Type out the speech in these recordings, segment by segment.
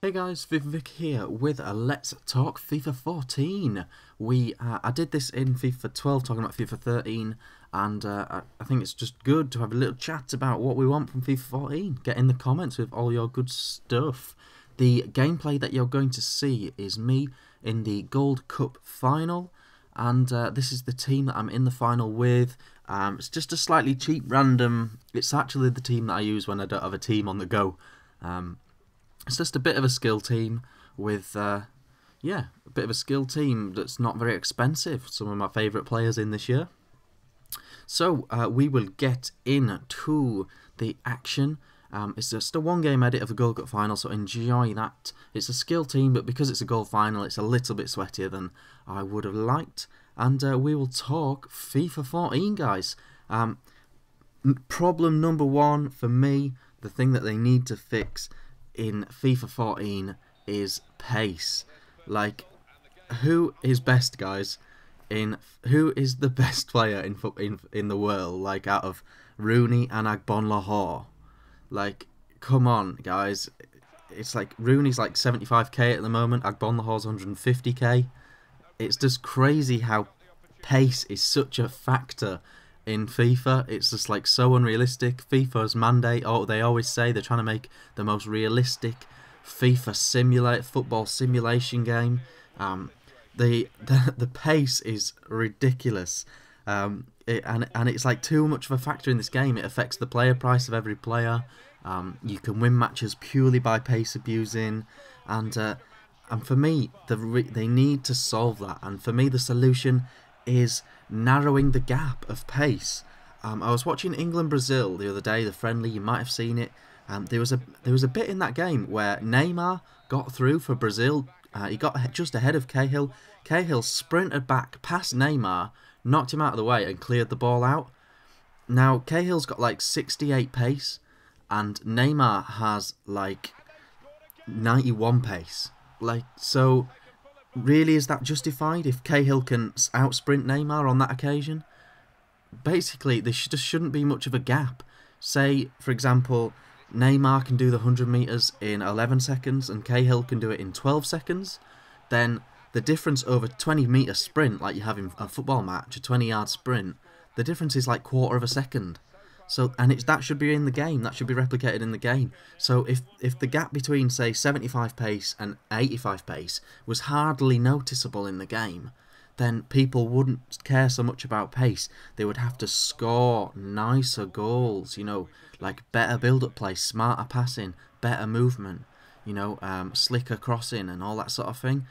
Hey guys, Vic here with a Let's Talk FIFA 14. I did this in FIFA 12, talking about FIFA 13, and I think it's just good to have a little chat about what we want from FIFA 14. Get in the comments with all your good stuff. The gameplay that you're going to see is me in the Gold Cup final, and this is the team that I'm in the final with. It's just a slightly cheap random. It's actually the team that I use when I don't have a team on the go. It's just a bit of a skill team with, yeah, a bit of a skill team that's not very expensive. Some of my favourite players in this year. So we will get into the action. It's just a one-game edit of the Gold Cup final, so enjoy that. It's a skill team, but because it's a gold final, it's a little bit sweatier than I would have liked. And we will talk FIFA 14, guys. Problem number one for me, the thing that they need to fix in FIFA 14 is pace. Like, who is best, guys? Who is the best player in the world? Like, out of Rooney and Lahore. Like, come on, guys. It's like Rooney's like 75k at the moment. Lahore's 150k. It's just crazy how pace is such a factor in FIFA. It's just like so unrealistic. FIFA's mandate, they always say they're trying to make the most realistic FIFA football simulation game. The pace is ridiculous, and it's like too much of a factor in this game. It affects the player price of every player. You can win matches purely by pace abusing, and for me, they need to solve that. And for me, the solution is narrowing the gap of pace. I was watching England-Brazil the other day, the friendly. You might have seen it. There was a bit in that game where Neymar got through for Brazil. He got just ahead of Cahill. Cahill sprinted back past Neymar, knocked him out of the way, and cleared the ball out. Now Cahill's got like 68 pace, and Neymar has like 91 pace. Like, so really, is that justified if Cahill can outsprint Neymar on that occasion? Basically, there just shouldn't be much of a gap. Say, for example, Neymar can do the 100 metres in 11 seconds and Cahill can do it in 12 seconds. Then the difference over 20-metre sprint, like you have in a football match, a 20-yard sprint, the difference is like quarter of a second. So, and that should be in the game. That should be replicated in the game. So if the gap between, say, 75 pace and 85 pace was hardly noticeable in the game, then people wouldn't care so much about pace. They would have to score nicer goals, you know, like better build-up play, smarter passing, better movement, you know, slicker crossing and all that sort of thing.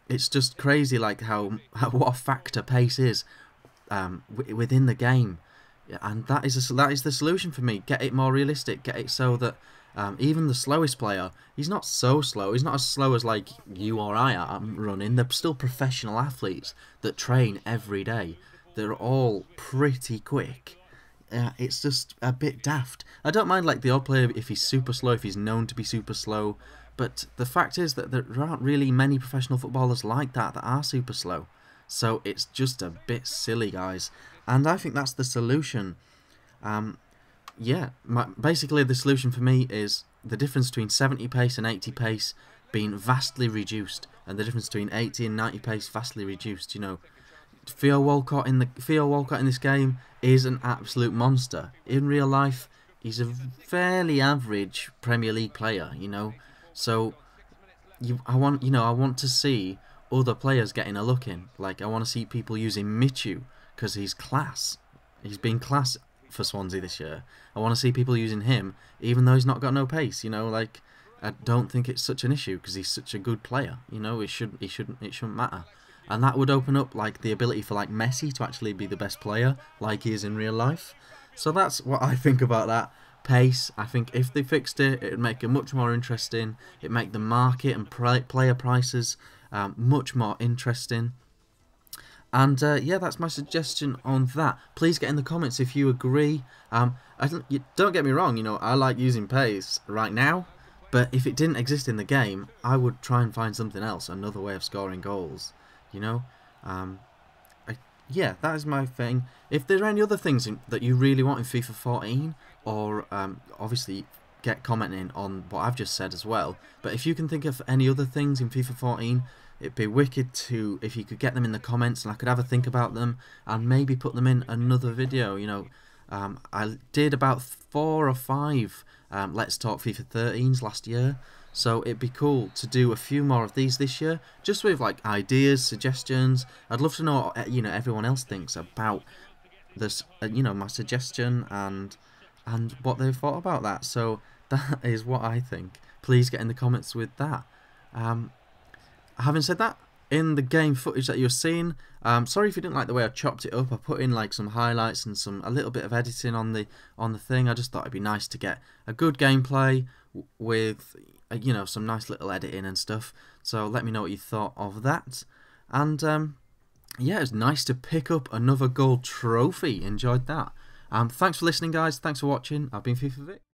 It's just crazy, like how what a factor pace is within the game. And that is the solution for me. Get it more realistic. Get it so that even the slowest player, he's not so slow. He's not as slow as like you or I am running. They're still professional athletes that train every day. They're all pretty quick. It's just a bit daft. I don't mind like the odd player if he's super slow, if he's known to be super slow. But the fact is that there aren't really many professional footballers like that are super slow. So it's just a bit silly, guys. And I think that's the solution. Yeah, basically the solution for me is the difference between 70 pace and 80 pace being vastly reduced, and the difference between 80 and 90 pace vastly reduced. You know, Theo Walcott in this game is an absolute monster. In real life, he's a fairly average Premier League player. You know, so I want to see other players getting a look in. Like, I want to see people using Michu because he's class. He's been class for Swansea this year. I want to see people using him, even though he's not got no pace. You know, like, I don't think it's such an issue because he's such a good player. You know, it shouldn't matter. And that would open up like the ability for like Messi to actually be the best player, like he is in real life. So that's what I think about that. Pace. I think if they fixed it, it'd make it much more interesting. It'd make the market and player prices much more interesting. And yeah, that's my suggestion on that. Please get in the comments if you agree. Don't get me wrong, you know, I like using pace right now, but if it didn't exist in the game, I would try and find something else, another way of scoring goals, you know. Yeah, that is my thing. If there are any other things that you really want in FIFA 14, or obviously get commenting on what I've just said as well. But if you can think of any other things in FIFA 14, it'd be wicked to if you could get them in the comments, and I could have a think about them and maybe put them in another video. You know, I did about 4 or 5 Let's Talk FIFA 13s last year, so it'd be cool to do a few more of these this year, just with like ideas, suggestions. I'd love to know what everyone else thinks about this, my suggestion and what they've thought about that. So that is what I think. Please get in the comments with that. Having said that, in the game footage that you're seeing, sorry if you didn't like the way I chopped it up. I put in like some highlights and a little bit of editing on the thing. I just thought it'd be nice to get a good gameplay with some nice little editing and stuff. So let me know what you thought of that. And yeah, it was nice to pick up another gold trophy. Enjoyed that. Thanks for listening, guys. Thanks for watching. I've been FIFA Vic.